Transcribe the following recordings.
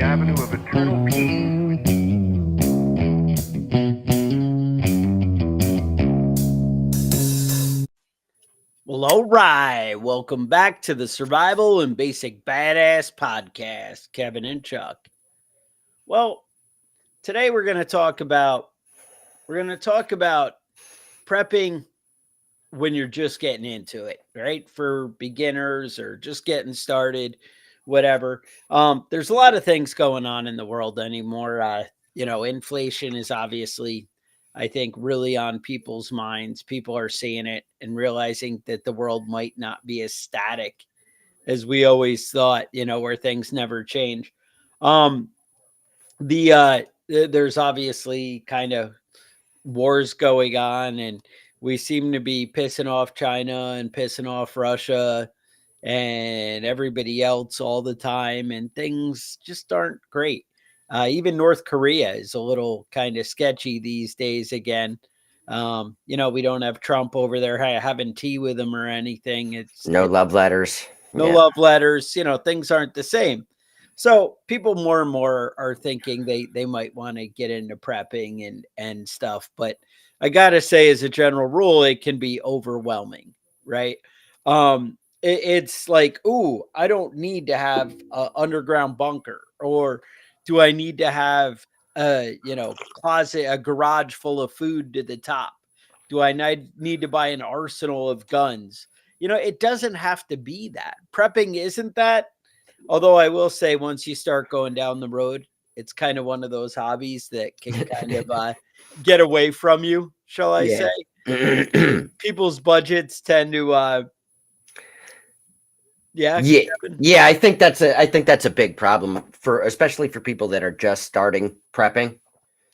avenue of eternal peace. Well, all right. Welcome back to the Survival and Basic Badass Podcast, Kevin and Chuck. Well, today we're going to talk about prepping when you're just getting into it, right? For beginners or just getting started, whatever. There's a lot of things going on in the world anymore. Inflation is obviously, I think, really on people's minds. People are seeing it and realizing that the world might not be as static as we always thought, where things never change. Um, there's obviously kind of wars going on, and we seem to be pissing off China and pissing off Russia and everybody else all the time, and things just aren't great. Even North Korea is a little kind of sketchy these days again. We don't have Trump over there having tea with him or anything. No love letters. No Yeah. love letters. Things aren't the same. So people more and more are thinking they might want to get into prepping and stuff. But I gotta say, as a general rule, it can be overwhelming, right? It's like, ooh, I don't need to have an underground bunker, or do I need to have a garage full of food to the top? Do I need to buy an arsenal of guns? It doesn't have to be that. Prepping isn't that. Although I will say, once you start going down the road, it's kind of one of those hobbies that can kind of get away from you, shall I Yeah. say? People's budgets tend to, Yeah. Kevin? Yeah, I think that's a big problem especially for people that are just starting prepping.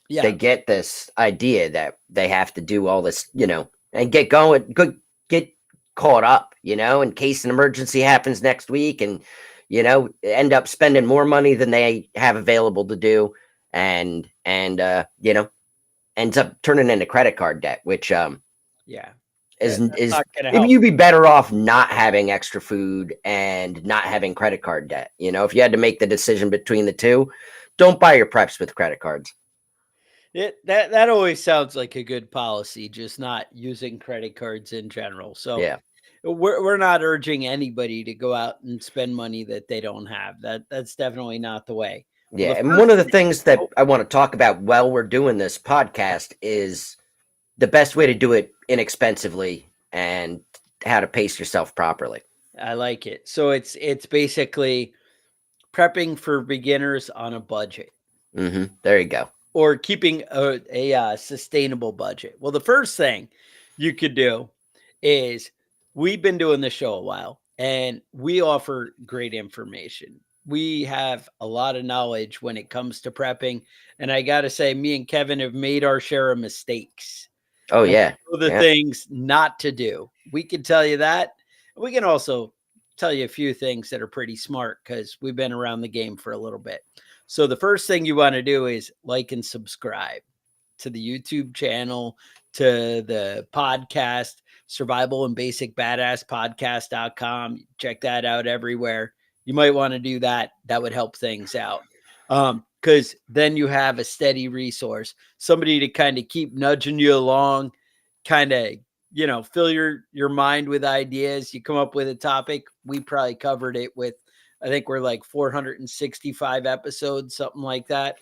Yeah, They get this idea that they have to do all this, and get get caught up, in case an emergency happens next week, and end up spending more money than they have available to do, and ends up turning into credit card debt, which yeah. is That's is not gonna help. you'd be better off not having extra food and not having credit card debt. If you had to make the decision between the two, don't buy your preps with credit cards. That always sounds like a good policy, just not using credit cards in general. So Yeah. we're not urging anybody to go out and spend money that they don't have. That's definitely not the way. Well, Yeah, the and first one of the thing- things that I want to talk about while we're doing this podcast is the best way to do it inexpensively and how to pace yourself properly. I like it. So it's basically prepping for beginners on a budget, There you go. or keeping a sustainable budget. Well, the first thing you could do is, we've been doing this show a while, and we offer great information. We have a lot of knowledge when it comes to prepping. And I got to say, me and Kevin have made our share of mistakes. Oh And yeah. we know the things not to do. We can tell you that. We can also tell you a few things that are pretty smart, because we've been around the game for a little bit. So the first thing you want to do is like and subscribe to the YouTube channel, to the podcast, Survival and Basic Badass Podcast.com. Check that out everywhere. You might want to do that. That would help things out. Because then you have a steady resource, somebody to kind of keep nudging you along, kind of, fill your mind with ideas. You come up with a topic. We probably covered it with, I think we're like 465 episodes, something like that.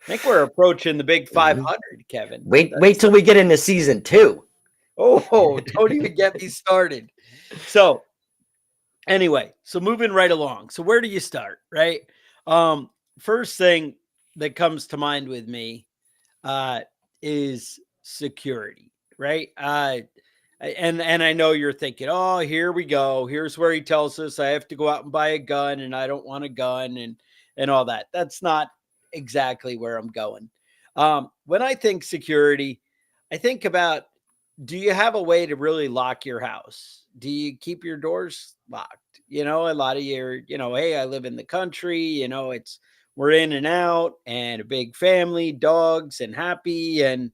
I think we're approaching the big 500, Kevin. Wait till we get into season 2. Oh, don't even get me started. So anyway, so moving right along. So where do you start, right? First thing that comes to mind with me is security, right? And I know you're thinking, oh, here we go. Here's where he tells us I have to go out and buy a gun, and I don't want a gun, and all that. That's not exactly where I'm going. When I think security, I think about, do you have a way to really lock your house? Do you keep your doors locked? A lot of your, hey, I live in the country, we're in and out, and a big family, dogs, and happy, and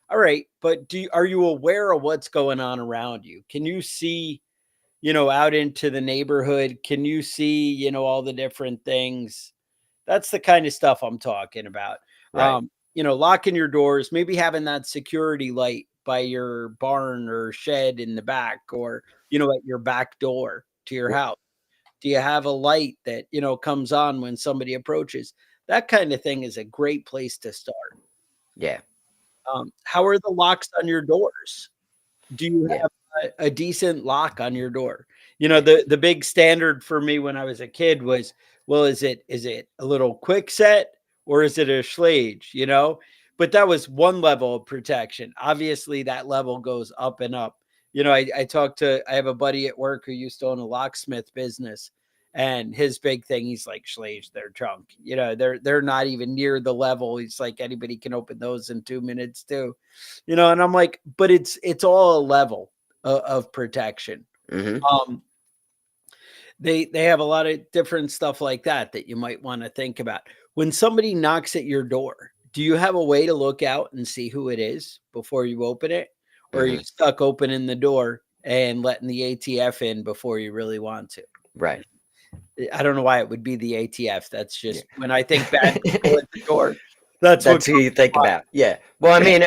all right. But are you aware of what's going on around you? Can you see, out into the neighborhood? Can you see, all the different things, That's the kind of stuff I'm talking about. Right. Locking your doors, maybe having that security light by your barn or shed in the back, or, at your back door to your house. Do you have a light that, comes on when somebody approaches? That kind of thing is a great place to start. Yeah. How are the locks on your doors? Do you Yeah. have a decent lock on your door? The big standard for me when I was a kid was, well, is it a little quick set or is it a Schlage? But that was one level of protection. Obviously, that level goes up and up. I have a buddy at work who used to own a locksmith business, and his big thing, he's like, Schlage, they're junk. They're not even near the level. He's like, anybody can open those in 2 minutes too. And I'm like, but it's all a level of protection. Mm-hmm. They have a lot of different stuff like that you might want to think about. When somebody knocks at your door, do you have a way to look out and see who it is before you open it? Or are you stuck opening the door and letting the ATF in before you really want to? Right. I don't know why it would be the ATF. That's just when I think bad people at the door. That's who you think about. Yeah. Well, I mean,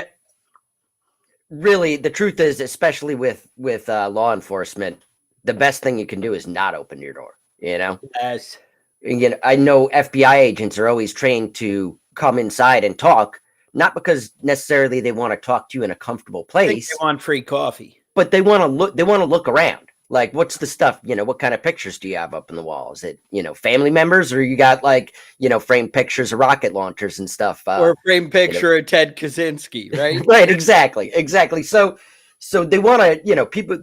really, the truth is, especially with law enforcement, the best thing you can do is not open your door. Yes. And, I know FBI agents are always trained to come inside and talk, not because necessarily they want to talk to you in a comfortable place. They want free coffee, but they want to look. They want to look around. Like, what's the stuff? What kind of pictures do you have up in the wall? Is it family members, or you got framed pictures of rocket launchers and stuff, or a framed picture of Ted Kaczynski, right? Right. Exactly. So they want to. People.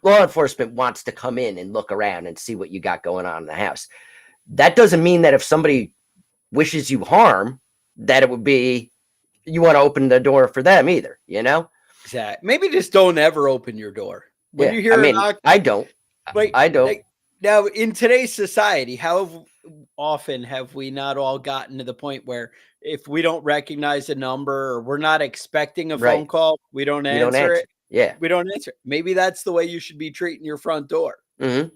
Law enforcement wants to come in and look around and see what you got going on in the house. That doesn't mean that if somebody wishes you harm, that it would be you want to open the door for them either. Exactly. Maybe just don't ever open your door when you hear a knock. I don't. Wait, I don't. Now, in today's society, how often have we not all gotten to the point where if we don't recognize a number or we're not expecting a phone call, we don't answer it? Yeah. We don't answer it. Maybe that's the way you should be treating your front door. Mm-hmm.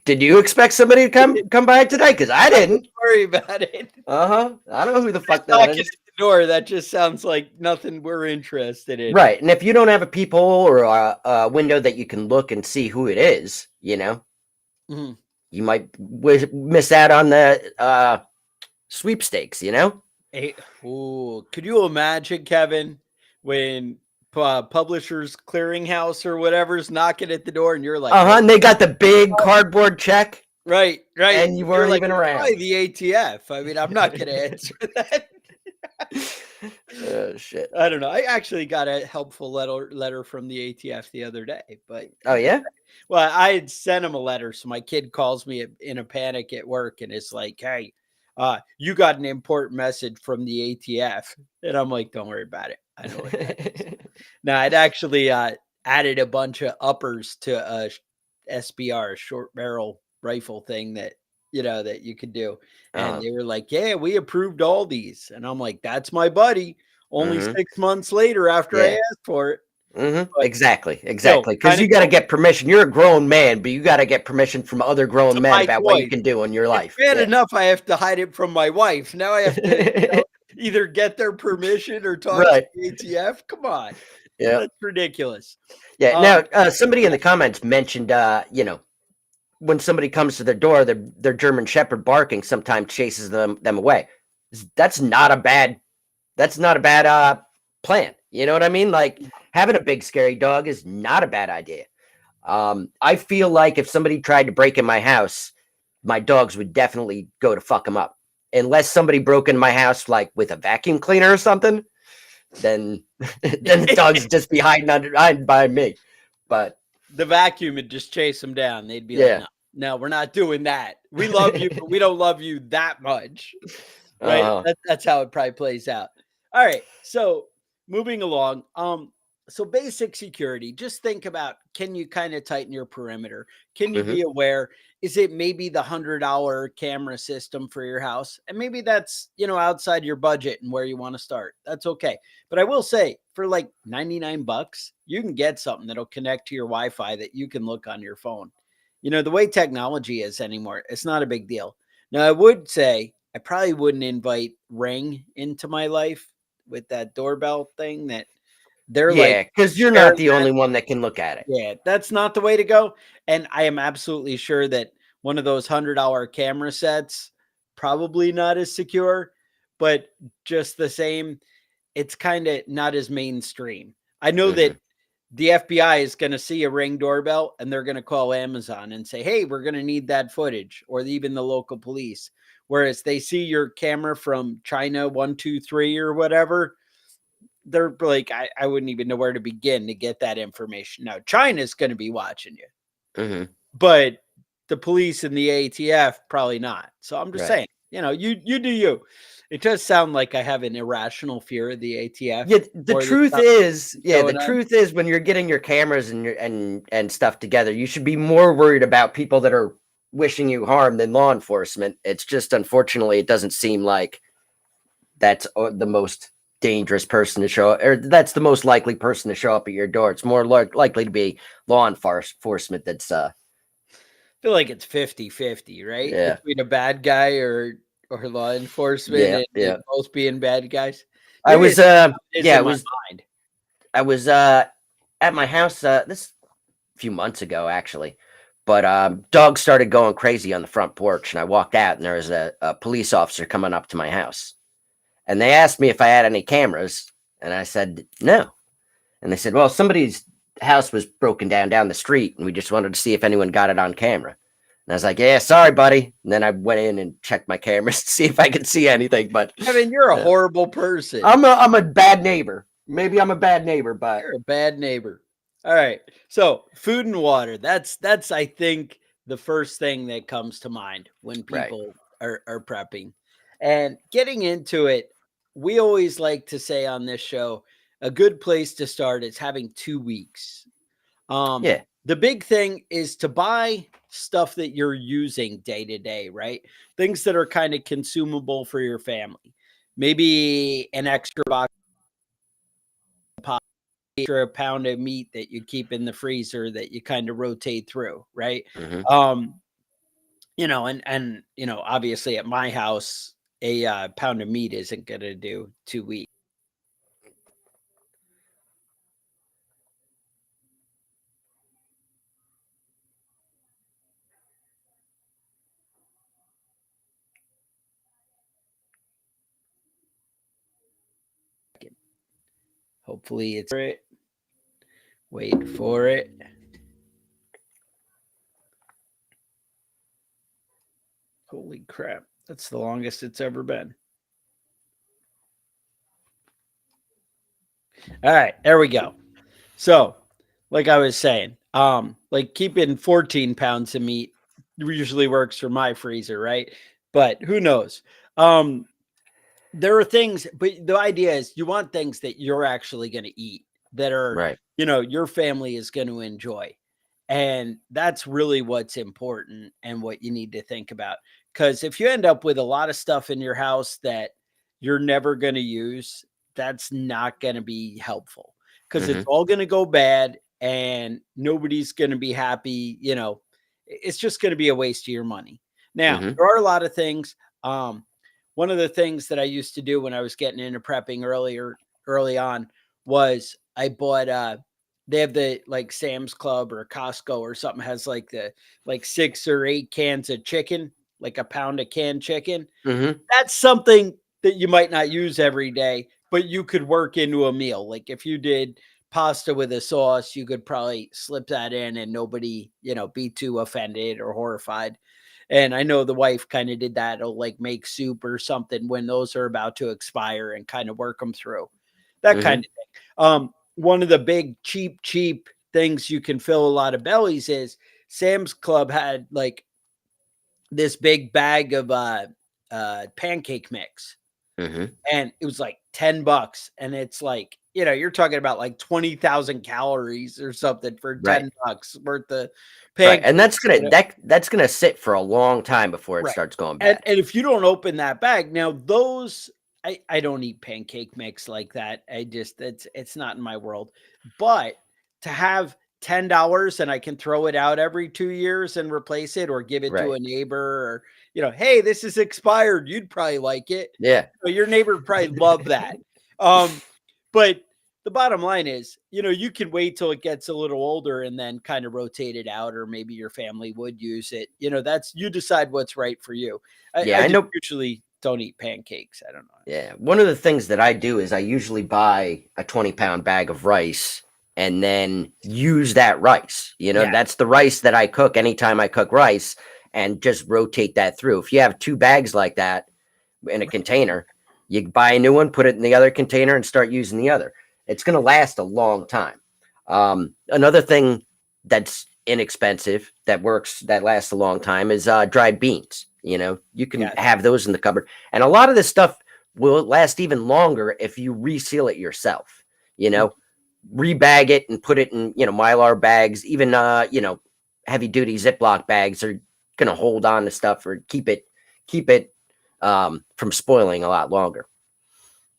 Did you expect somebody to come by today? Because I didn't. Don't worry about it. I don't know who the fuck that is. At the door, that just sounds like nothing we're interested in. Right. And if you don't have a peephole or a window that you can look and see who it is, you might miss out on the sweepstakes, Hey, could you imagine, Kevin, when Publishers Clearinghouse or whatever's knocking at the door and you're like, and they got the big cardboard check. Right. And you weren't even around. Probably the ATF. I mean, I'm not going to answer that. Oh, shit. I don't know. I actually got a helpful letter from the ATF the other day, but oh yeah. Well, I had sent him a letter, so my kid calls me in a panic at work, and it's like, "Hey, you got an important message from the ATF," and I'm like, "Don't worry about it. I know what that is." Now, I'd actually added a bunch of uppers to a SBR, short barrel rifle thing that you could do. And they were like, "Yeah, we approved all these." And I'm like, "That's my buddy." Only 6 months later after I asked for it. Exactly. Because you got to get permission. You're a grown man, but you got to get permission from other grown men about what you can do in your life. Bad enough I have to hide it from my wife. Now I have to either get their permission or talk to the ATF. Come on. Yeah. That's ridiculous. Yeah. Now, somebody in the comments mentioned, when somebody comes to their door, their German Shepherd barking sometimes chases them away. That's not a bad plan. You know what I mean? Like, having a big scary dog is not a bad idea. I feel like if somebody tried to break in my house, my dogs would definitely go to fuck them up. Unless somebody broke in my house like with a vacuum cleaner or something, then the dogs just be hiding by me. But the vacuum would just chase them down. They'd be like, no, we're not doing that. We love you, but we don't love you that much. Right? That's how it probably plays out. All right. So moving along. So basic security, just think about, can you kind of tighten your perimeter? Can you be aware? Is it maybe the $100 camera system for your house? And maybe that's, outside your budget and where you want to start. That's okay. But I will say, for like $99, you can get something that'll connect to your Wi-Fi that you can look on your phone. The way technology is anymore, it's not a big deal. Now, I would say I probably wouldn't invite Ring into my life with that doorbell thing that they're like Yeah, because you're not sharing the that. only one that can look at it. Yeah, that's not the way to go. And I am absolutely sure that one of those $100 camera sets probably not as secure, but just the same, it's kind of not as mainstream. I know Hmm. that the FBI is going to see a Ring doorbell and they're going to call Amazon and say, "Hey, we're going to need that footage," or even the local police. Whereas they see your camera from China 123 or whatever, they're like, I wouldn't even know where to begin to get that information. Now, China's going to be watching you, Hmm. but the police and the ATF probably not. So I'm just Right. saying, you do you. It does sound like I have an irrational fear of the ATF Yeah, the or the truth stuff is, going on. when you're getting your cameras and and stuff together, you should be more worried about people that are wishing you harm than law enforcement. It's just unfortunately it doesn't seem like that's the most dangerous person to show up, or that's the most likely person to show up at your door. It's more likely to be law enforcement that's Feel like it's 50-50, right? yeah, Between a bad guy or law enforcement yeah, and yeah. both being bad guys. I Maybe was it's it's yeah, in it my was mind. I was at my house this few months ago actually, but dogs started going crazy on the front porch, and I walked out, and there was a police officer coming up to my house, and they asked me if I had any cameras, and I said no, and they said, well, somebody's house was broken down the street, and we just wanted to see if anyone got it on camera. And I was like, yeah, sorry, buddy. And then I went in and checked my cameras to see if I could see anything, but Kevin, you're a yeah. horrible person. I'm a bad neighbor. Maybe I'm a bad neighbor, but You're a bad neighbor. All right. So food and water. That's I think the first thing that comes to mind when right. people are prepping. And getting into it, we always like to say on this show, a good place to start is having 2 weeks. Yeah. The big thing is to buy stuff that you're using day to day, right? Things that are kind of consumable for your family. Maybe an extra box extra pound of meat that you keep in the freezer that you kind of rotate through, right? Hmm. Um, and obviously at my house, a pound of meat isn't going to do 2 weeks. Hopefully it's it. Wait for it. Holy crap. That's the longest it's ever been. All right, there we go. So, like I was saying, like keeping 14 pounds of meat usually works for my freezer, right? But who knows? Um, there are things, but the idea is you want things that you're actually going to eat that are, Right. your family is going to enjoy. And that's really what's important and what you need to think about. Because if you end up with a lot of stuff in your house that you're never going to use, that's not going to be helpful because it's Hmm. all going to go bad and nobody's going to be happy. It's just going to be a waste of your money. Now, Hmm. there are a lot of things. Um, One of the things that I used to do when I was getting into prepping early on was I bought they have the like Sam's Club or Costco or something has like the like 6 or 8 cans of chicken, like a pound of canned chicken. Hmm. That's something that you might not use every day, but you could work into a meal. Like if you did pasta with a sauce, you could probably slip that in and nobody, be too offended or horrified. And I know the wife kind of did that. It'll like make soup or something when those are about to expire and kind of work them through that kind Hmm. of thing. One of the big cheap things you can fill a lot of bellies is Sam's Club had like this big bag of pancake mix Hmm. and it was like $10 and it's like you're talking about like 20,000 calories or something for Right. $10 worth of Right. And pancakes. that's gonna sit for a long time before it Right. starts going And bad. and if you don't open that bag, now those I don't eat pancake mix like that. I just it's not in my world. But to have $10 and I can throw it out every 2 years and replace it or give it to Right. a neighbor or hey, this is expired. You'd probably like it. Yeah. Your neighbor probably love that. But the bottom line is, you can wait till it gets a little older and then kind of rotate it out, or maybe your family would use it. You decide what's right for you. Yeah, I I just know. usually don't eat pancakes. I don't know. Yeah. One of the things that I do is I usually buy a 20-pound bag of rice and then use that rice. Yeah. That's the rice that I cook anytime I cook rice, and just rotate that through. If you have 2 bags like that in a container, you buy a new one, put it in the other container, and start using the other. It's going to last a long time. Another thing that's inexpensive, that works, that lasts a long time, is dried beans. You can have those in the cupboard, and a lot of this stuff will last even longer if you reseal it yourself. Rebag it and put it in Mylar bags. Even heavy duty Ziploc bags are going to hold on to stuff or keep it from spoiling a lot longer.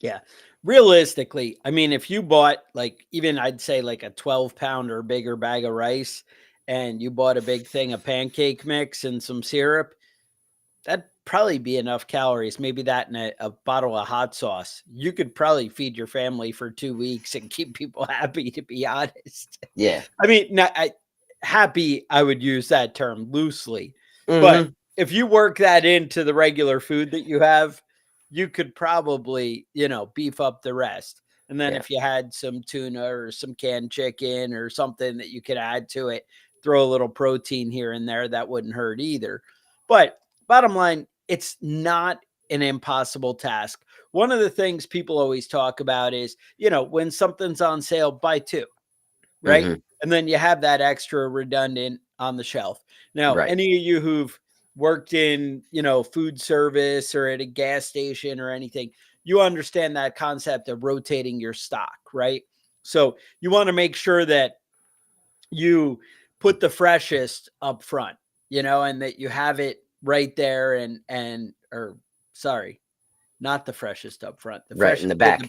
Yeah. Realistically, I mean, if you bought even I'd say like a 12-pound or bigger bag of rice, and you bought a big thing of pancake mix and some syrup, that'd probably be enough calories. Maybe that and a bottle of hot sauce. You could probably feed your family for 2 weeks and keep people happy, to be honest. Yeah. I mean, happy, I would use that term loosely. Mm-hmm. But if you work that into the regular food that you have, you could probably, beef up the rest. And then if you had some tuna or some canned chicken or something that you could add to it, throw a little protein here and there, that wouldn't hurt either. But bottom line, it's not an impossible task. One of the things people always talk about is, when something's on sale, buy 2, right? Mm-hmm. And then you have that extra redundant on the shelf. Now, any of you who've worked in, food service or at a gas station or anything, you understand that concept of rotating your stock, right? So you want to make sure that you put the freshest up front, and that you have it right there or sorry, not the freshest up front, the freshest in the back.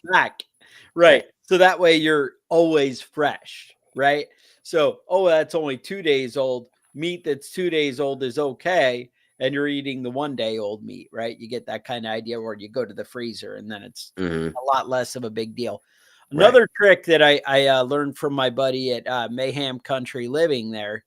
Right. So that way you're always fresh, right? So, that's only 2 days old. Meat that's 2 days old is okay. And you're eating the 1 day old meat, right? You get that kind of idea where you go to the freezer and then it's a lot less of a big deal. Another trick that I learned from my buddy at Mayhem Country Living there,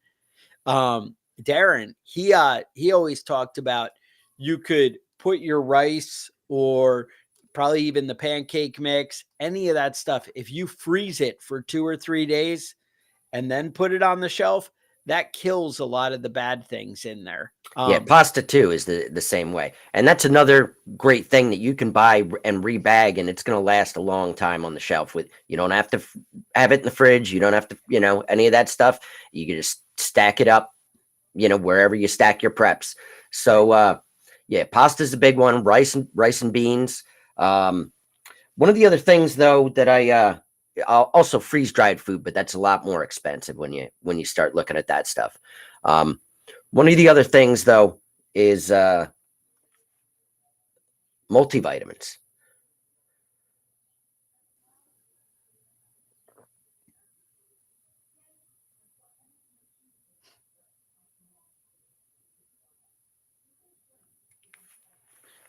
Darren, he always talked about, you could put your rice or probably even the pancake mix, any of that stuff, if you freeze it for 2 or 3 days and then put it on the shelf, that kills a lot of the bad things in there. Pasta too is the same way. And that's another great thing that you can buy and rebag, and it's going to last a long time on the shelf. You don't have to have it in the fridge. You don't have to, any of that stuff. You can just stack it up, wherever you stack your preps. So, pasta is a big one. Rice and beans. One of the other things though that I'll also freeze dried food, but that's a lot more expensive when you start looking at that stuff. One of the other things though is multivitamins.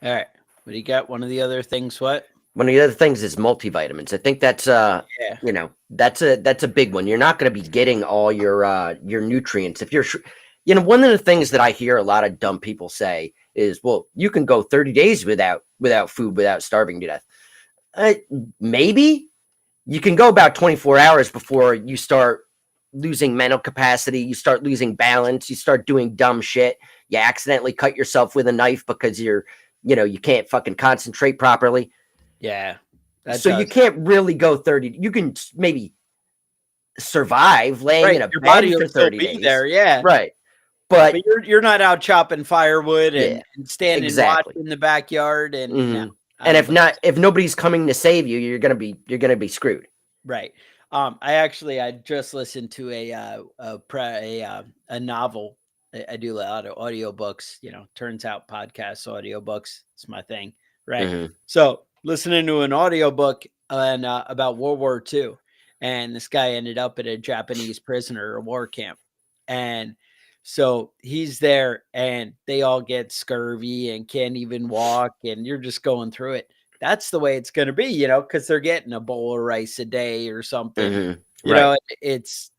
All right. What do you got? One of the other things, what? One of the other things is multivitamins. I think that's that's a big one. You're not going to be getting all your nutrients if you're one of the things that I hear a lot of dumb people say is, well, you can go 30 days without food, without starving to death. Maybe you can go about 24 hours before you start losing mental capacity, you start losing balance, you start doing dumb shit, you accidentally cut yourself with a knife because you can't fucking concentrate properly. Yeah. You can't really go 30. You can maybe survive laying in a bed for 30 days. There, yeah. Right. But you're not out chopping firewood and standing exactly. watch in the backyard and and if nobody's coming to save you, you're gonna be screwed. Right. I just listened to a novel. I do a lot of audiobooks, turns out podcasts, audiobooks, it's my thing. Right. Mm-hmm. So listening to an audiobook and about World War II, and this guy ended up at a Japanese prisoner or war camp. And So he's there and they all get scurvy and can't even walk, and you're just going through it. That's the way it's going to be, because they're getting a bowl of rice a day or something. Right. It's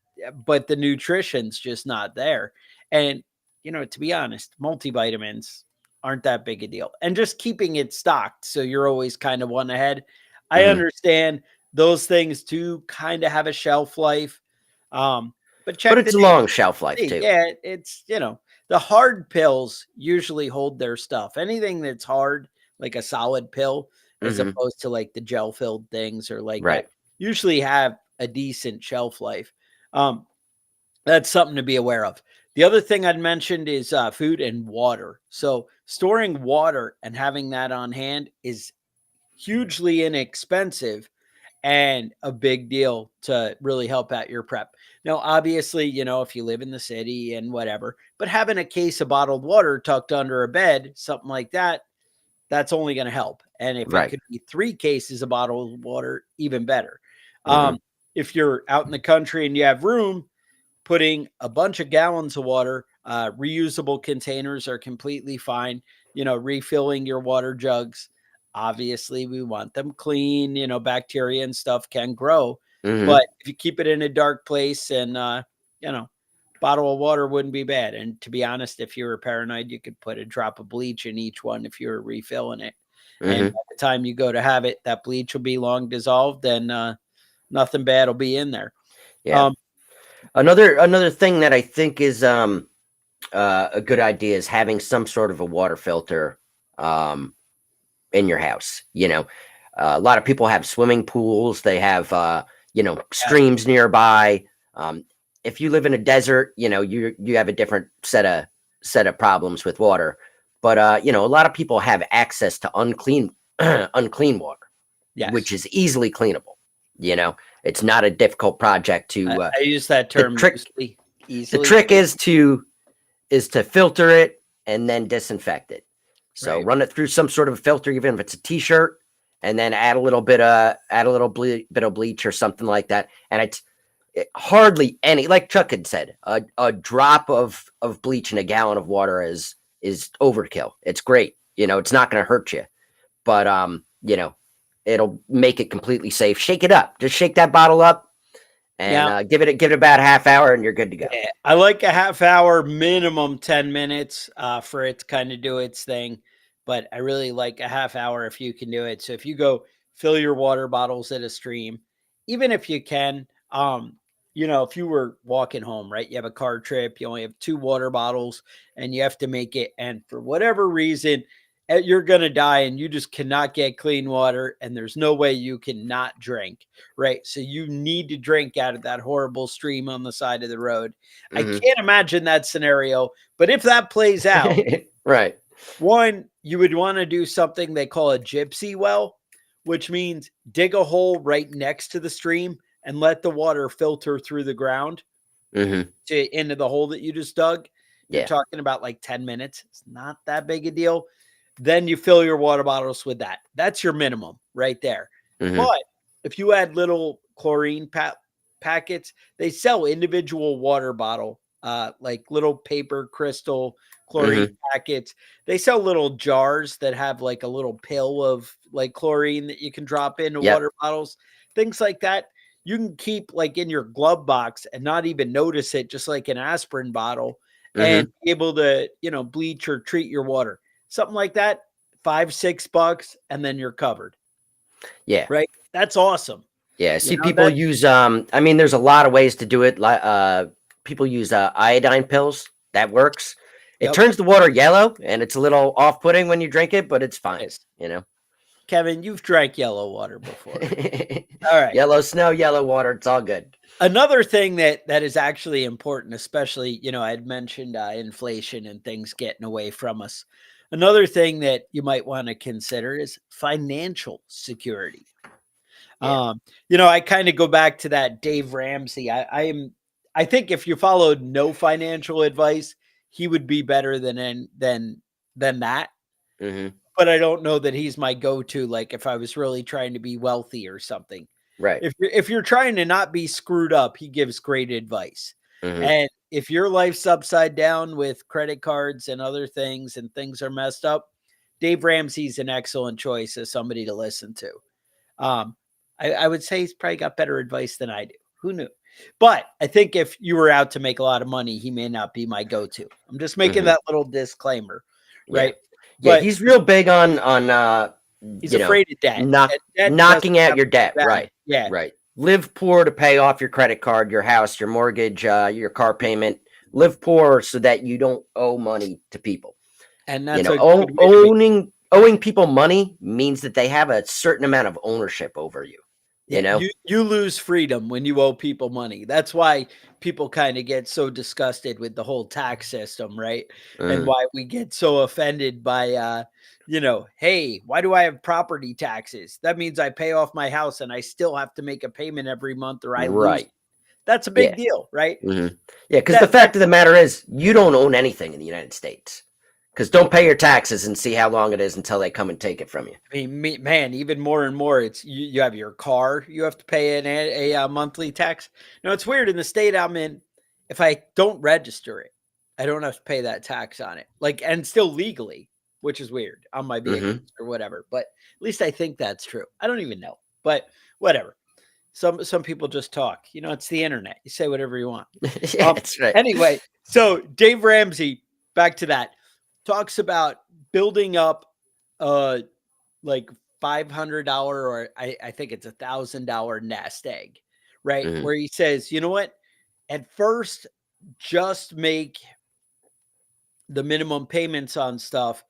but the nutrition's just not there. And to be honest, multivitamins aren't that big a deal. And just keeping it stocked so you're always kind of one ahead. I understand those things too kind of have a shelf life. But check But the it's a dates. long shelf life too. Yeah, it's the hard pills usually hold their stuff. Anything that's hard, like a solid pill, as opposed to like the gel filled things or like Right. that, usually have a decent shelf life. That's something to be aware of. The other thing I'd mentioned is food and water. So storing water and having that on hand is hugely inexpensive and a big deal to really help out your prep. Now, obviously, if you live in the city and whatever, but having a case of bottled water tucked under a bed, something like that, that's only going to help. And if it Right. could be 3 cases of bottled water, even better. If you're out in the country and you have room, putting a bunch of gallons of water, reusable containers are completely fine. Refilling your water jugs. Obviously, we want them clean. Bacteria and stuff can grow. But if you keep it in a dark place and, bottle of water wouldn't be bad. And to be honest, if you were paranoid, you could put a drop of bleach in each one if you were refilling it. And by the time you go to have it, that bleach will be long dissolved and nothing bad will be in there. Yeah. Another thing that I think is a good idea is having some sort of a water filter in your house. A lot of people have swimming pools. They have streams nearby. If you live in a desert, you have a different set of problems with water. But a lot of people have access to unclean unclean water, which is easily cleanable. It's not a difficult project to. I use that term easily. The trick is to filter it and then disinfect it. So run it through some sort of filter, even if it's a t-shirt, and then add a little bit of bleach or something like that. And it's hardly any, like Chuck had said, a drop of bleach in a gallon of water is overkill. It's great. It's not going to hurt you, but it'll make it completely safe. Shake it up. Just shake that bottle up and give it about a half hour and you're good to go. Yeah, I like a half hour, minimum 10 minutes for it to kind of do its thing. But I really like a half hour if you can do it. So if you go fill your water bottles at a stream, even if you can, if you were walking home, right, you have a car trip, you only have 2 water bottles and you have to make it. And for whatever reason, you're going to die and you just cannot get clean water and there's no way you can not drink, right? So you need to drink out of that horrible stream on the side of the road. I can't imagine that scenario, but if that plays out, right. One, you would want to do something they call a gypsy well, which means dig a hole right next to the stream and let the water filter through the ground into the hole that you just dug. You're talking about like 10 minutes. It's not that big a deal. Then you fill your water bottles with that. That's your minimum right there. But if you add little chlorine packets, they sell individual water bottle, like little paper crystal chlorine packets. They sell little jars that have like a little pill of like chlorine that you can drop into water bottles, things like that. You can keep like in your glove box and not even notice it, just like an aspirin bottle, and be able to, bleach or treat your water. Something like that, $5-6, and then you're covered. Yeah. Right. That's awesome. Yeah. See, people use, there's a lot of ways to do it. People use iodine pills. That works. It turns the water yellow and it's a little off-putting when you drink it, but it's fine. Kevin, you've drank yellow water before. All right. Yellow snow, yellow water. It's all good. Another thing that is actually important, especially, I had mentioned inflation and things getting away from us. Another thing that you might want to consider is financial security. I kind of go back to that Dave Ramsey. I think if you followed no financial advice, he would be better than that. But I don't know that he's my go-to. Like if I was really trying to be wealthy or something, right? If you're trying to not be screwed up, he gives great advice. Mhm. And if your life's upside down with credit cards and other things and things are messed up, Dave Ramsey's an excellent choice as somebody to listen to. Um, I would say he's probably got better advice than I do. Who knew? But I think if you were out to make a lot of money, he may not be my go-to. I'm just making Mhm. that little disclaimer, Yeah. right? Yeah, But he's real big on he's afraid of debt. And debt doesn't knocking out have your to be debt. bad. Right. Yeah. Right. Live poor to pay off your credit card, your house, your mortgage, your car payment. Live poor so that you don't owe money to people. And You that's know, a good way to make owing people money means that they have a certain amount of ownership over you. You yeah, know. you lose freedom when you owe people money. That's why people kind of get so disgusted with the whole tax system, right? And Mhm. why we get so offended by hey, why do I have property taxes? That means I pay off my house and I still have to make a payment every month or I lose. Right. That's a Yeah. big deal, right? Mhm. Yeah, because the That fact of the matter is, you don't own anything in the United States. Because don't pay your taxes and see how long it is until they come and take it from you. I mean, man, even more and more, it's you have your car, you have to pay a monthly tax. No, it's weird in the state I'm in. If I don't register it, I don't have to pay that tax on it, like, and still legally, which is weird on my vehicles Mhm. or whatever. But at least I think that's true. I don't even know, but whatever. Some people just talk. It's the internet. You say whatever you want. Yeah, that's right. Anyway, so Dave Ramsey, back to that, talks about building up uh like $500 or I think it's $1,000 nest egg, right? Mhm. Where he says, you know what? At first, just make the minimum payments on stuff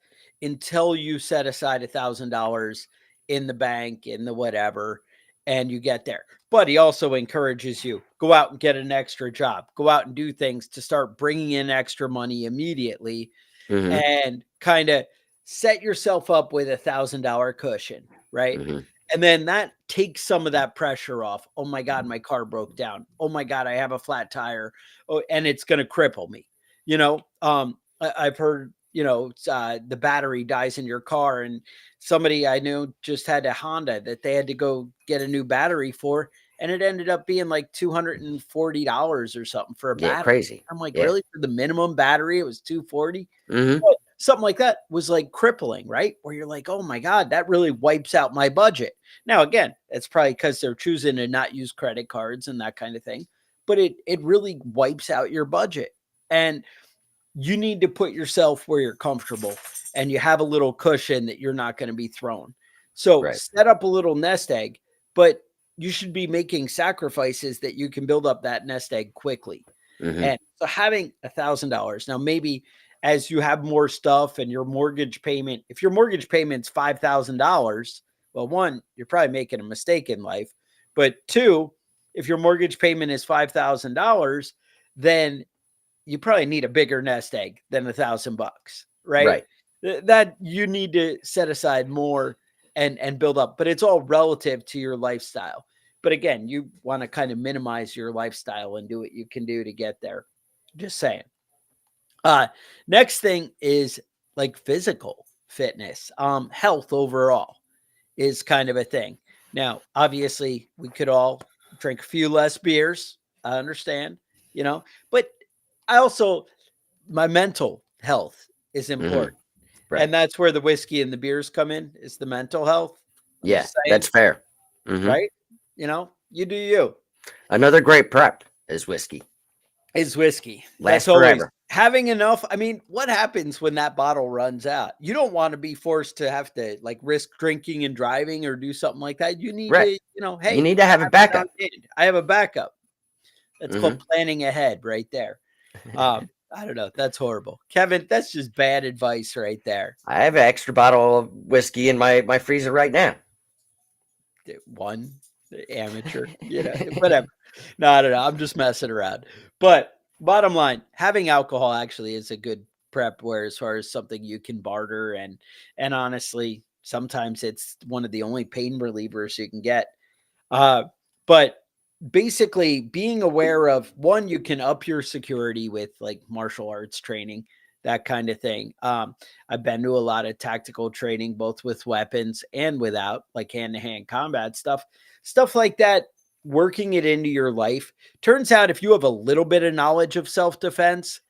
until you set aside $1,000 in the bank, in the whatever, and you get there. But he also encourages you go out and get an extra job, go out and do things to start bringing in extra money immediately Mhm. and kind of set yourself up with $1,000 cushion, right? Mhm. And then that takes some of that pressure off. Oh my God, my car broke down. Oh my God, I have a flat tire. Oh, and it's going to cripple me. I've heard, the battery dies in your car, and somebody I knew just had a Honda that they had to go get a new battery for, and it ended up being like $240 or something for a Yeah, battery. crazy. I'm like, Yeah. really? For the minimum battery, it was 240. Mhm. But something like that was like crippling, right? Where you're like, oh my God, that really wipes out my budget. Now, again, it's probably because they're choosing to not use credit cards and that kind of thing, but it really wipes out your budget. And you need to put yourself where you're comfortable and you have a little cushion that you're not going to be thrown. So Right. set up a little nest egg, but you should be making sacrifices that you can build up that nest egg quickly. Mhm. And so having $1,000 now, maybe as you have more stuff and your mortgage payment, if your mortgage payment's $5,000, well, one, you're probably making a mistake in life. But two, if your mortgage payment is $5,000, then you probably need a bigger nest egg than $1,000, right? Right. That you need to set aside more and build up, but it's all relative to your lifestyle. But again, you want to kind of minimize your lifestyle and do what you can do to get there. Just saying. Next thing is like physical fitness, health overall is kind of a thing. Now, obviously, we could all drink a few less beers. I understand, but I also my mental health is Mhm. important. Right. And that's where the whiskey and the beers come in, is the mental health. I'm Yeah, just saying, that's fair. Mhm. right? You do you. Another great prep is whiskey. Is whiskey. That's Lasts always forever. having enough. I mean, what happens when that bottle runs out? You don't want to be forced to have to like risk drinking and driving or do something like that. You need Right. to, You hey, need to have a have it on backup. hand. I have a backup. That's called Mhm. planning ahead right there. I don't know. That's horrible. Kevin, that's just bad advice right there. I have an extra bottle of whiskey in my freezer right now. One amateur, whatever. No, I don't know. I'm just messing around. But bottom line, having alcohol actually is a good prep where as far as something you can barter and honestly, sometimes it's one of the only pain relievers you can get. But basically being aware of one, you can up your security with like martial arts training, that kind of thing. I've been to a lot of tactical training, both with weapons and without, like hand to hand combat stuff like that. working it into your life. Turns out if you have a little bit of knowledge of self-defense,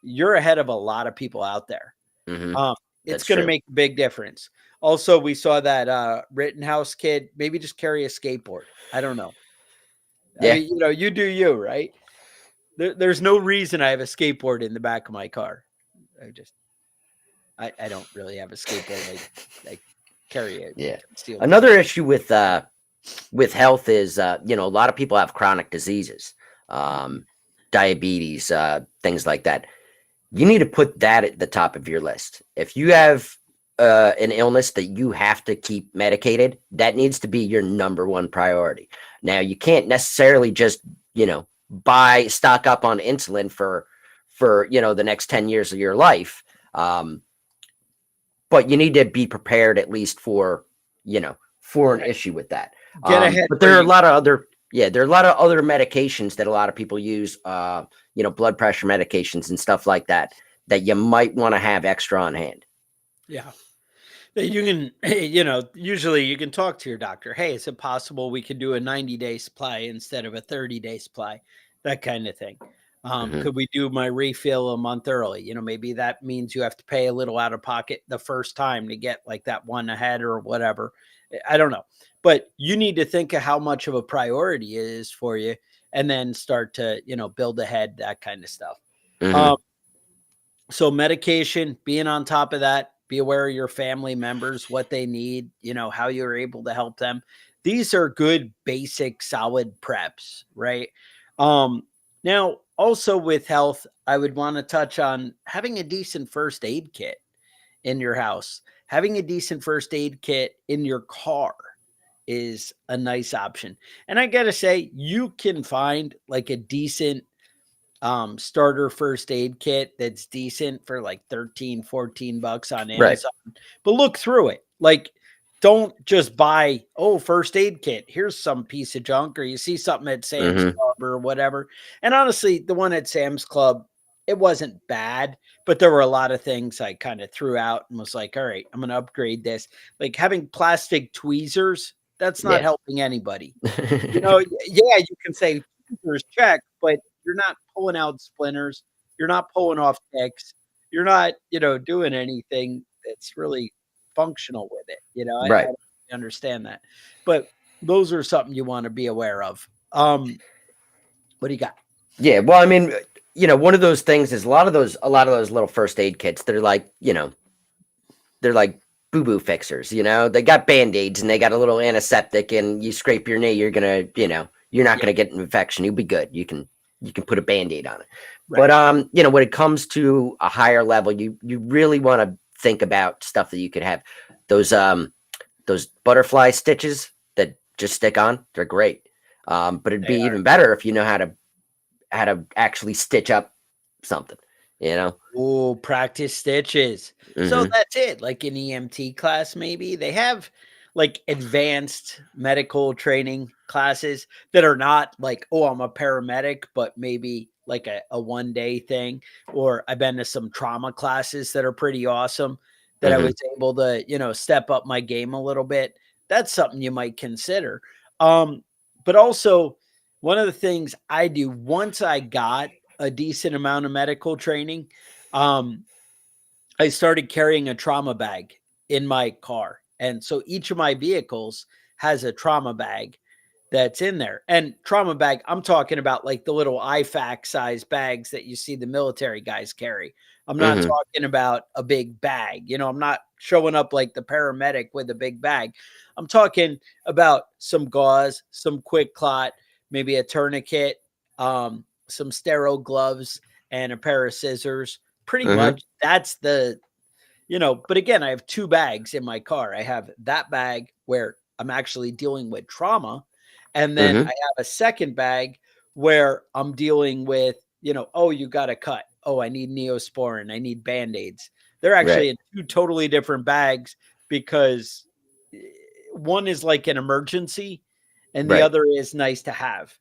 you're ahead of a lot of people out there. Hmm. Um, it's That's going to true. make a big difference. Also, we saw that Rittenhouse kid, maybe just carry a skateboard. I don't know. I Yeah. mean, you do you, right? There's no reason I have a skateboard in the back of my car. I don't really have a skateboard. I carry a Yeah. concealed Another carry. issue with health is, a lot of people have chronic diseases, um, diabetes, things like that. You need to put that at the top of your list. If you have an illness that you have to keep medicated, that needs to be your number one priority. Now, you can't necessarily just, buy stock up on insulin for the next 10 years of your life. But you need to be prepared at least for an Right. issue with that. Get ahead But where there are a you lot of other, yeah, there are a lot of other medications that a lot of people use, blood pressure medications and stuff like that, that you might want to have extra on hand. yeah. That you can, usually you can talk to your doctor. Hey, is it possible we could do a 90-day supply instead of a 30-day supply? That kind of thing. Hmm. Could we do my refill a month early? Maybe that means you have to pay a little out of pocket the first time to get like that one ahead or whatever. I don't know. But you need to think of how much of a priority it is for you and then start to, build ahead, that kind of stuff. Um, Hmm. so medication, being on top of that, be aware of your family members, what they need, how you're able to help them. These are good, basic, solid preps, right? Now, also with health, I would want to touch on having a decent first aid kit in your house. Having a decent first aid kit in your car is a nice option. And I got to say, you can find like a decent starter first aid kit that's decent for like 13-14 bucks on Right. Amazon. But look through it. Like, don't just buy, first aid kit. Here's some piece of junk, or you see something at Sam's Hmm. Club or whatever. And honestly, the one at Sam's Club, it wasn't bad, but there were a lot of things I kind of threw out and was like, all right, I'm going to upgrade this. Like having plastic tweezers, that's not Yeah. helping anybody. Yeah, you can say tweezers check, but you're not pulling out splinters. You're not pulling off ticks. You're not, doing anything that's really functional with it. I Right. don't understand that. But those are something you want to be aware of. What do you got? Yeah. Well, I mean, one of those things is a lot of those little first aid kits. They're like boo-boo fixers. They got band-aids and they got a little antiseptic, and you scrape your knee, you're not Yeah, gonna get an infection. You'll be good. You can put a band-aid on it. right. But when it comes to a higher level, you really want to think about stuff that you could have. Those butterfly stitches that just stick on, they're great. But it'd They be are. even better if you know how to actually stitch up something, you know? Oh, practice stitches. So Hmm. that's it. Like an EMT class, maybe they have like advanced medical training classes that are not like, oh, I'm a paramedic, but maybe like a 1 day thing. Or I've been to some trauma classes that are pretty awesome that I was Hmm. able to, step up my game a little bit. That's something you might consider. Um, but also, one of the things I do once I got a decent amount of medical training, um, I started carrying a trauma bag in my car. And so each of my vehicles has a trauma bag that's in there. And trauma bag, I'm talking about like the little IFAC size bags that you see the military guys carry. I'm not Hmm. talking about a big bag. I'm not showing up like the paramedic with a big bag. I'm talking about some gauze, some quick clot, maybe a tourniquet, some sterile gloves, and a pair of scissors. Pretty Hmm. much that's but again, I have two bags in my car. I have that bag where I'm actually dealing with trauma. And then I Hmm. have a second bag where I'm dealing with, oh, you got a cut. Oh, I need Neosporin. I need Band-Aids. They're Right. actually in two totally different bags because eh, one is like an emergency and the Right. other is nice to have.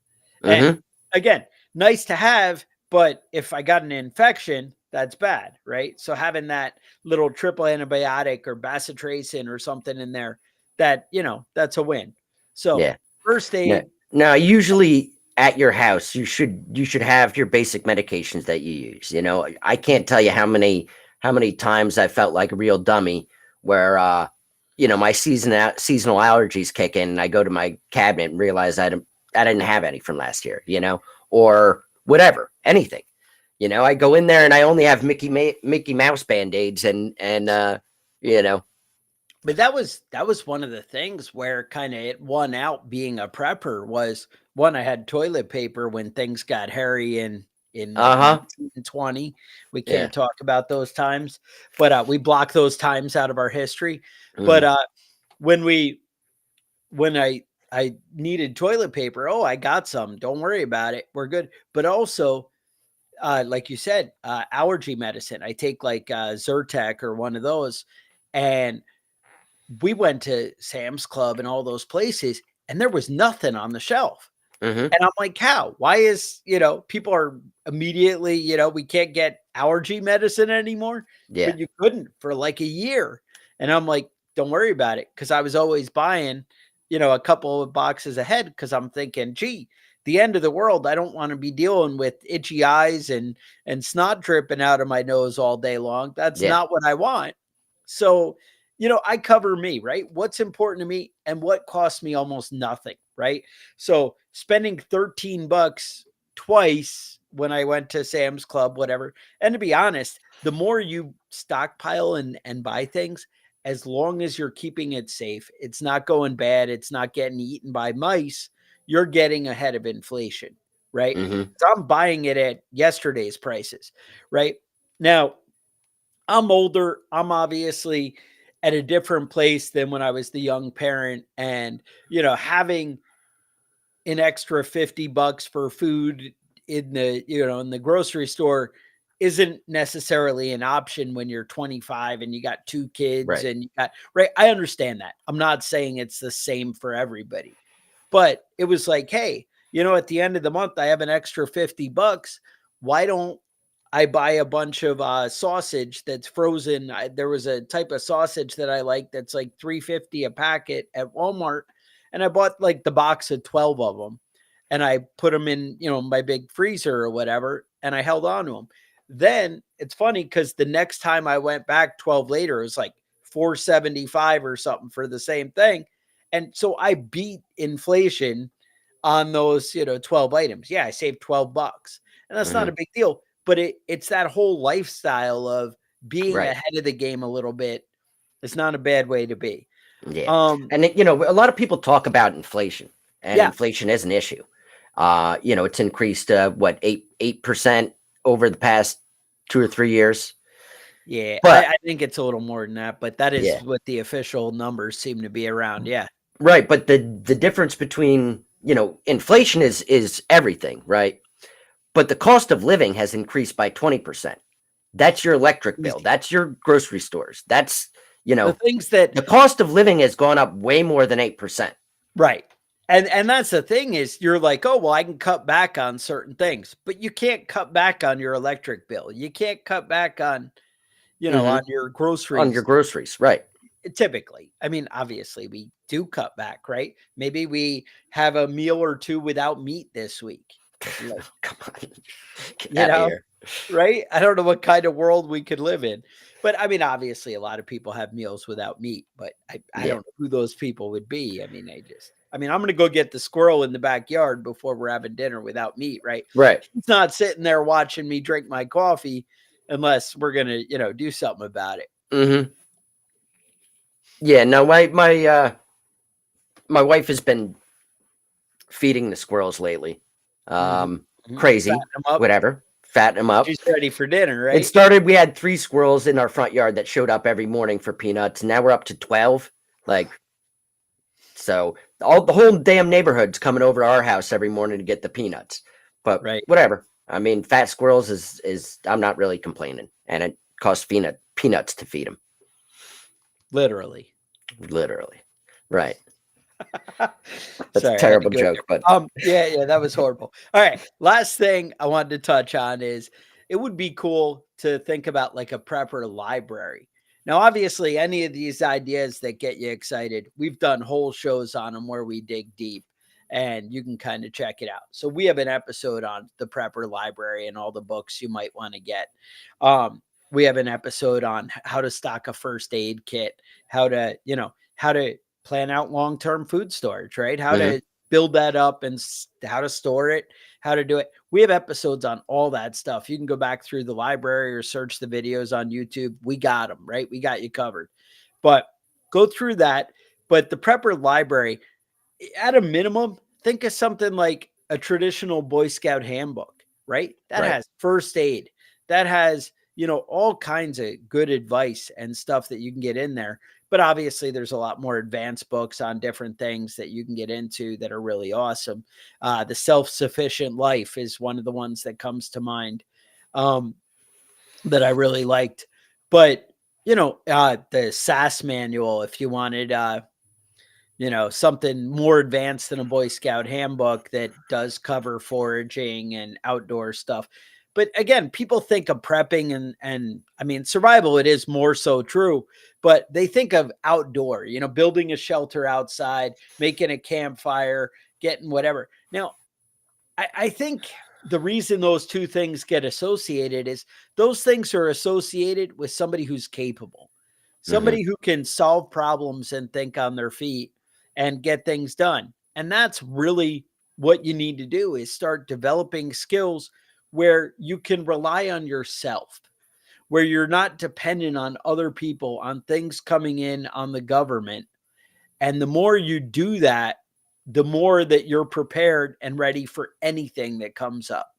And Hmm. again, nice to have, but if I got an infection, that's bad, right? So having that little triple antibiotic or bacitracin or something in there, that's a win. So Yeah. first No, aid, Now, usually at your house, you should have your basic medications that you use. I can't tell you how many times I felt like a real dummy where my seasonal allergies kick in, and I go to my cabinet and realize I didn't have any from last year, or whatever, anything. I go in there and I only have Mickey Mouse band-aids and you know, But that was one of the things where kind of it won out being a prepper was one, I had toilet paper when things got hairy in uh-huh. 1920. We Yeah. can't talk about those times, but we block those times out of our history. But Mhm. when we when I needed toilet paper, oh, I got some. Don't worry about it. We're good. But also, like you said, allergy medicine. I take like Zyrtec or one of those, and we went to Sam's Club and all those places, and there was nothing on the shelf. Mhm. And I'm like, how? Why is, people are immediately, we can't get allergy medicine anymore, Yeah. but you couldn't for like a year. And I'm like, don't worry about it. Cause I was always buying, a couple of boxes ahead because I'm thinking, gee, the end of the world. I don't want to be dealing with itchy eyes and snot dripping out of my nose all day long. That's Yeah. not what I want. So, I cover me, right? What's important to me and what costs me almost nothing, right? So spending 13 bucks twice when I went to Sam's Club, whatever. And to be honest, the more you stockpile and buy things, as long as you're keeping it safe, it's not going bad, it's not getting eaten by mice, you're getting ahead of inflation, right? Mhm. So I'm buying it at yesterday's prices, right? Now, I'm older. I'm obviously at a different place than when I was the young parent and, having an extra 50 bucks for food in the grocery store isn't necessarily an option when you're 25 and you got two kids Right. and you got right. I understand that. I'm not saying it's the same for everybody, but it was like, hey, at the end of the month, I have an extra 50 bucks. Why don't I buy a bunch of sausage that's frozen? There was a type of sausage that I like that's like 3.50 a packet at Walmart. And I bought like the box of 12 of them and I put them in, my big freezer or whatever. And I held on to them. Then it's funny because the next time I went back 12 later, it was like 4.75 or something for the same thing. And so I beat inflation on those, 12 items. Yeah, I saved 12 bucks. And that's not a Mhm. big deal, but it's that whole lifestyle of being Right. ahead of the game a little bit. It's not a bad way to be. Yeah. Um, And a lot of people talk about inflation, and yeah, inflation is an issue. It's increased what 8% over the past 2 or 3 years. yeah. I, But I think it's a little more than that, but that is yeah, what the official numbers seem to be around. Yeah. right. But the difference between inflation is everything, right? But the cost of living has increased by 20%. That's your electric bill. Easy. That's your grocery stores. That's The things that the cost of living has gone up way more than 8%. right. And that's the thing is you're like, oh, well, I can cut back on certain things, but you can't cut back on your electric bill. You can't cut back on, Hmm. on your On your groceries groceries, right? typically. I mean, obviously we do cut back, right? Maybe we have a meal or two without meat this week. Like, Come on, get you out of know, here. right? I don't know what kind of world we could live in. But I mean, obviously, a lot of people have meals without meat, but I Yeah, don't know who those people would be. I mean, I'm going to go get the squirrel in the backyard before we're having dinner without meat, right? right. He's not sitting there watching me drink my coffee unless we're going to, do something about it. Hmm. Yeah. No, my wife has been feeding the squirrels lately. Mhm, mhm. Crazy, Fatten 'em up. whatever. Fatten them up. She's ready for dinner, It right? started. We had 3 squirrels in our front yard that showed up every morning for peanuts. Now we're up to 12. Like, so all the whole damn neighborhood's coming over to our house every morning to get the peanuts. But Right. whatever. I mean, fat squirrels is I'm not really complaining, and it costs peanuts to feed them, Literally. literally. Right. That's a Sorry, I had to terrible go joke, there. but Yeah, that was horrible. All right, last thing I wanted to touch on is it would be cool to think about like a prepper library. Now, obviously, any of these ideas that get you excited, we've done whole shows on them where we dig deep. and you can kind of check it out. So we have an episode on the prepper library and all the books you might want to get. We have an episode on how to stock a first aid kit, how to plan out long-term food storage, right? How Mhm. to build that up and how to store it, how to do it. We have episodes on all that stuff. You can go back through the library or search the videos on YouTube. We got them, right? We got you covered. But go through that. But the prepper library, at a minimum, think of something like a traditional Boy Scout handbook, right? That Right. has first aid, that has, all kinds of good advice and stuff that you can get in there. But obviously, there's a lot more advanced books on different things that you can get into that are really awesome. The Self Sufficient Life is one of the ones that comes to mind, that I really liked. But, the SAS manual, if you wanted, something more advanced than a Boy Scout handbook that does cover foraging and outdoor stuff. But again, people think of prepping and I mean survival, it is more so true, but they think of outdoor, building a shelter outside, making a campfire, getting whatever. Now, I think the reason those two things get associated is those things are associated with somebody who's capable, Mhm. somebody who can solve problems and think on their feet and get things done. And that's really what you need to do is start developing skills where you can rely on yourself, where you're not dependent on other people, on things coming in, on the government. And the more you do that, the more that you're prepared and ready for anything that comes up.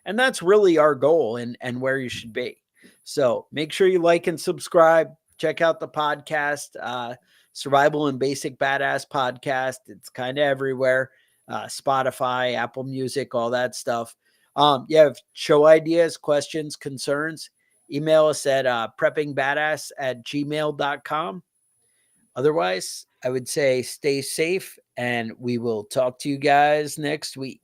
And that's really our goal and where you should be. So make sure you like and subscribe. Check out the podcast, Survival and Basic Badass Podcast. It's kind of everywhere. Spotify, Apple Music, all that stuff. You have show ideas, questions, concerns, email us at preppingbadass@gmail.com. Otherwise, I would say stay safe and we will talk to you guys next week.